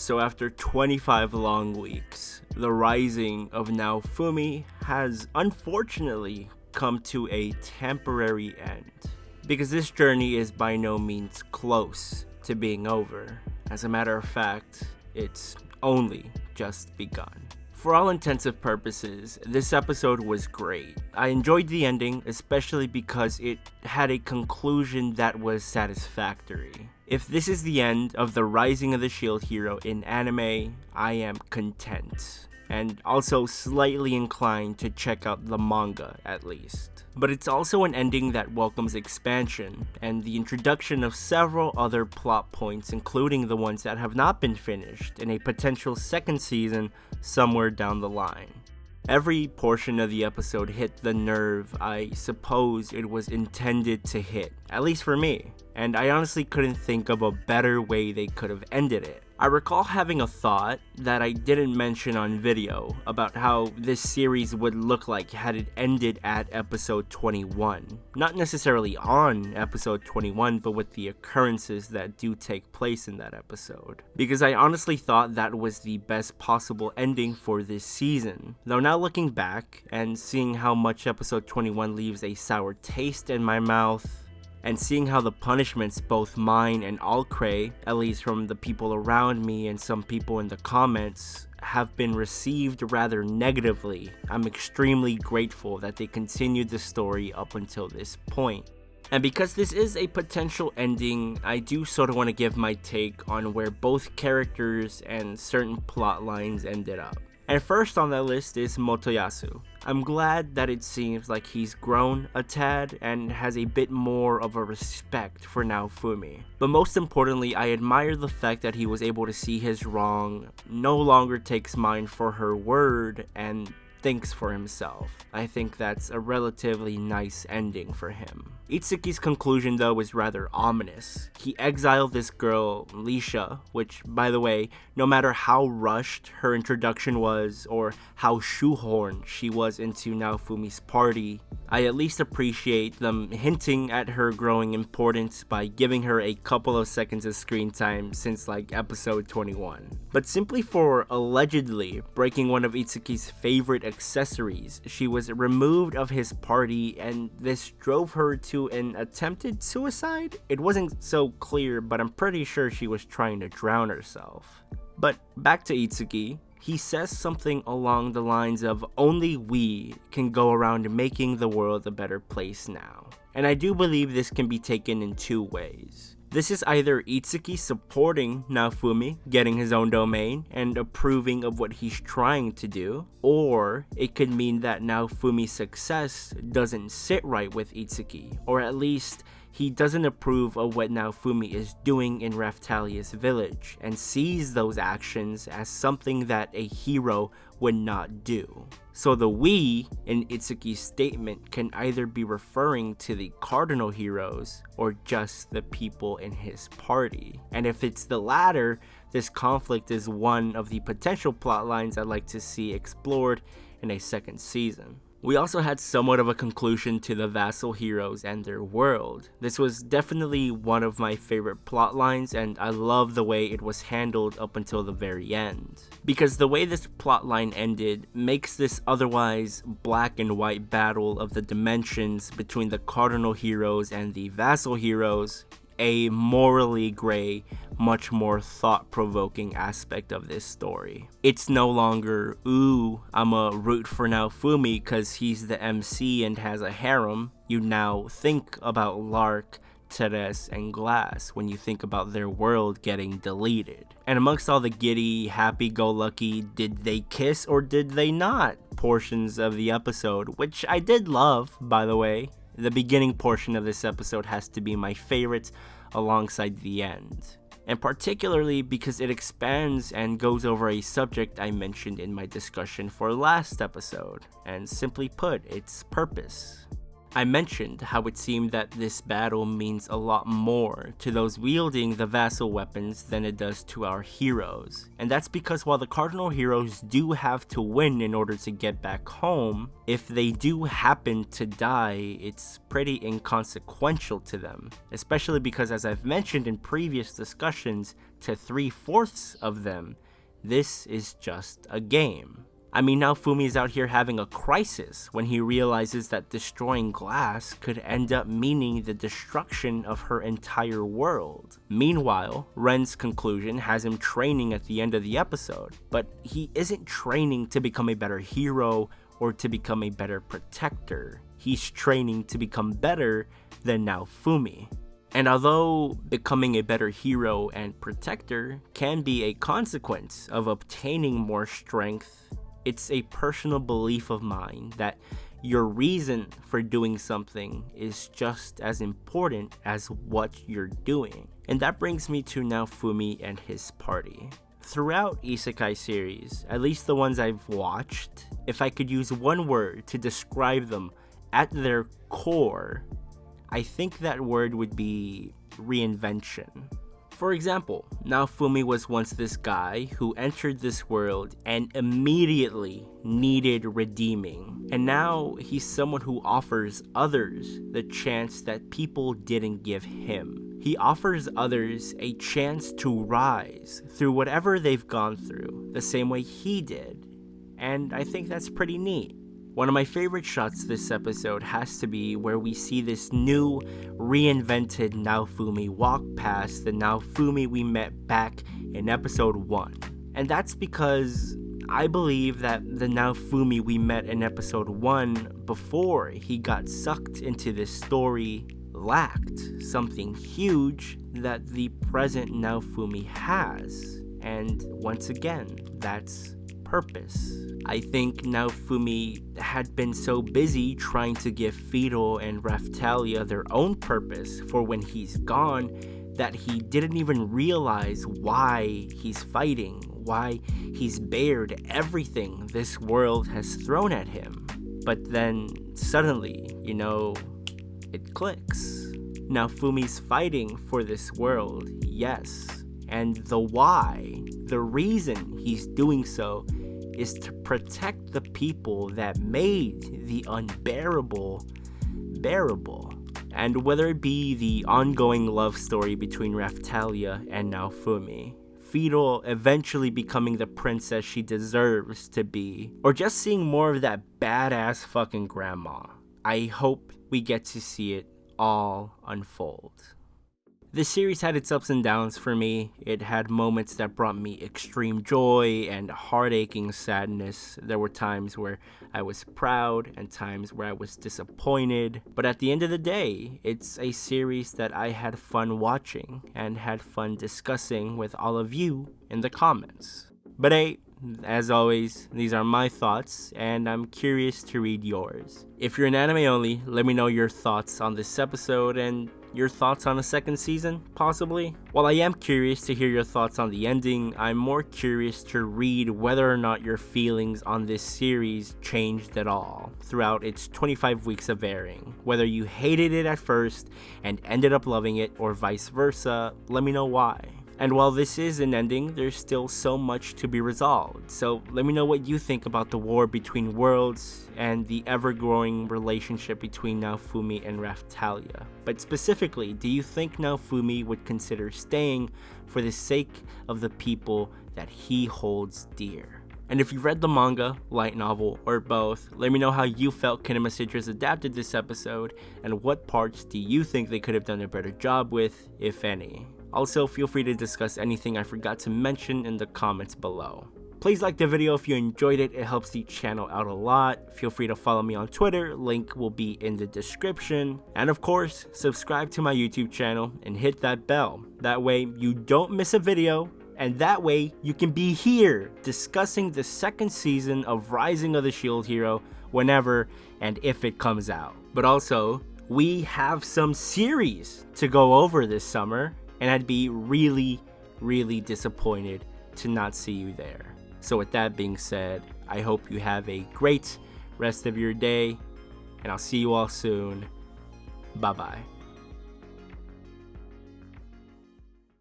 So after 25 long weeks, the rising of Naofumi has unfortunately come to a temporary end. Because this journey is by no means close to being over. As a matter of fact, it's only just begun. For all intensive purposes, this episode was great. I enjoyed the ending, especially because it had a conclusion that was satisfactory. If this is the end of the Rising of the Shield hero in anime, I am content. And also slightly inclined to check out the manga at least. But it's also an ending that welcomes expansion, and the introduction of several other plot points, including the ones that have not been finished, in a potential second season somewhere down the line. Every portion of the episode hit the nerve I suppose it was intended to hit, at least for me, and I honestly couldn't think of a better way they could have ended it. I recall having a thought that I didn't mention on video about how this series would look like had it ended at episode 21. Not necessarily on episode 21, but with the occurrences that do take place in that episode. Because I honestly thought that was the best possible ending for this season. Though now looking back and seeing how much episode 21 leaves a sour taste in my mouth, and seeing how the punishments, both mine and Alcray, at least from the people around me and some people in the comments, have been received rather negatively, I'm extremely grateful that they continued the story up until this point. And because this is a potential ending, I do sort of want to give my take on where both characters and certain plot lines ended up. And first on that list is Motoyasu. I'm glad that it seems like he's grown a tad and has a bit more of a respect for Naofumi. But most importantly, I admire the fact that he was able to see his wrong, no longer takes mine for her word, and thinks for himself. I think that's a relatively nice ending for him. Itsuki's conclusion though was rather ominous. He exiled this girl, Lisha, which by the way, no matter how rushed her introduction was or how shoehorned she was into Naofumi's party, I at least appreciate them hinting at her growing importance by giving her a couple of seconds of screen time since like episode 21. But simply for allegedly breaking one of Itsuki's favorite accessories, she was removed of his party, and this drove her to an attempted suicide? It wasn't so clear, but I'm pretty sure she was trying to drown herself. But back to Itsuki. He says something along the lines of, only we can go around making the world a better place now. And I do believe this can be taken in two ways. This is either Itsuki supporting Naofumi, getting his own domain, and approving of what he's trying to do, or it could mean that Naofumi's success doesn't sit right with Itsuki, or at least he doesn't approve of what Naofumi is doing in Raphtalia's village, and sees those actions as something that a hero would not do. So the we in Itsuki's statement can either be referring to the cardinal heroes or just the people in his party. And if it's the latter, this conflict is one of the potential plot lines I'd like to see explored in a second season. We also had somewhat of a conclusion to the vassal heroes and their world. This was definitely one of my favorite plot lines, and I love the way it was handled up until the very end. Because the way this plot line ended makes this otherwise black and white battle of the dimensions between the cardinal heroes and the vassal heroes a morally gray, much more thought-provoking aspect of this story. It's no longer, ooh, I'm a root for Naofumi because he's the MC and has a harem. You now think about Lark, Teres, and Glass when you think about their world getting deleted. And amongst all the giddy, happy-go-lucky, did they kiss or did they not portions of the episode, which I did love, by the way. The beginning portion of this episode has to be my favorite alongside the end. And particularly because it expands and goes over a subject I mentioned in my discussion for last episode, and simply put, its purpose. I mentioned how it seemed that this battle means a lot more to those wielding the vassal weapons than it does to our heroes. And that's because while the cardinal heroes do have to win in order to get back home, if they do happen to die, it's pretty inconsequential to them. Especially because, as I've mentioned in previous discussions, to 3/4 of them, this is just a game. I mean, Naofumi is out here having a crisis when he realizes that destroying glass could end up meaning the destruction of her entire world. Meanwhile, Ren's conclusion has him training at the end of the episode, but he isn't training to become a better hero or to become a better protector. He's training to become better than Naofumi. And although becoming a better hero and protector can be a consequence of obtaining more strength, it's a personal belief of mine that your reason for doing something is just as important as what you're doing. And that brings me to Naofumi and his party. Throughout isekai series, at least the ones I've watched, if I could use one word to describe them at their core, I think that word would be reinvention. For example, Naofumi was once this guy who entered this world and immediately needed redeeming. And now he's someone who offers others the chance that people didn't give him. He offers others a chance to rise through whatever they've gone through, the same way he did. And I think that's pretty neat. One of my favorite shots this episode has to be where we see this new, reinvented Naofumi walk past the Naofumi we met back in episode 1. And that's because I believe that the Naofumi we met in episode 1 before he got sucked into this story lacked something huge that the present Naofumi has. And once again, that's purpose. I think Naofumi had been so busy trying to give Fido and Raphtalia their own purpose for when he's gone that he didn't even realize why he's fighting, why he's bared everything this world has thrown at him. But then suddenly, it clicks. Naofumi's fighting for this world, yes. And the why, the reason he's doing so is to protect the people that made the unbearable bearable. And whether it be the ongoing love story between Raphtalia and Naofumi, Fido eventually becoming the princess she deserves to be, or just seeing more of that badass fucking grandma, I hope we get to see it all unfold. This series had its ups and downs for me. It had moments that brought me extreme joy and heart-aching sadness. There were times where I was proud and times where I was disappointed. But at the end of the day, it's a series that I had fun watching and had fun discussing with all of you in the comments. But hey, as always, these are my thoughts, and I'm curious to read yours. If you're an anime only, let me know your thoughts on this episode and your thoughts on a second season, possibly. While I am curious to hear your thoughts on the ending, I'm more curious to read whether or not your feelings on this series changed at all throughout its 25 weeks of airing. Whether you hated it at first and ended up loving it, or vice versa, let me know why. And while this is an ending, there's still so much to be resolved. So let me know what you think about the war between worlds and the ever-growing relationship between Naofumi and Raphtalia. But specifically, do you think Naofumi would consider staying for the sake of the people that he holds dear? And if you read the manga, light novel, or both, let me know how you felt Kinema Citrus adapted this episode, and what parts do you think they could have done a better job with, if any. Also, feel free to discuss anything I forgot to mention in the comments below. Please like the video if you enjoyed it, it helps the channel out a lot. Feel free to follow me on Twitter, link will be in the description. And of course, subscribe to my YouTube channel and hit that bell. That way you don't miss a video, and that way you can be here discussing the second season of Rising of the Shield Hero whenever and if it comes out. But also, we have some series to go over this summer, and I'd be really, really disappointed to not see you there. So with that being said, I hope you have a great rest of your day, and I'll see you all soon. Bye bye.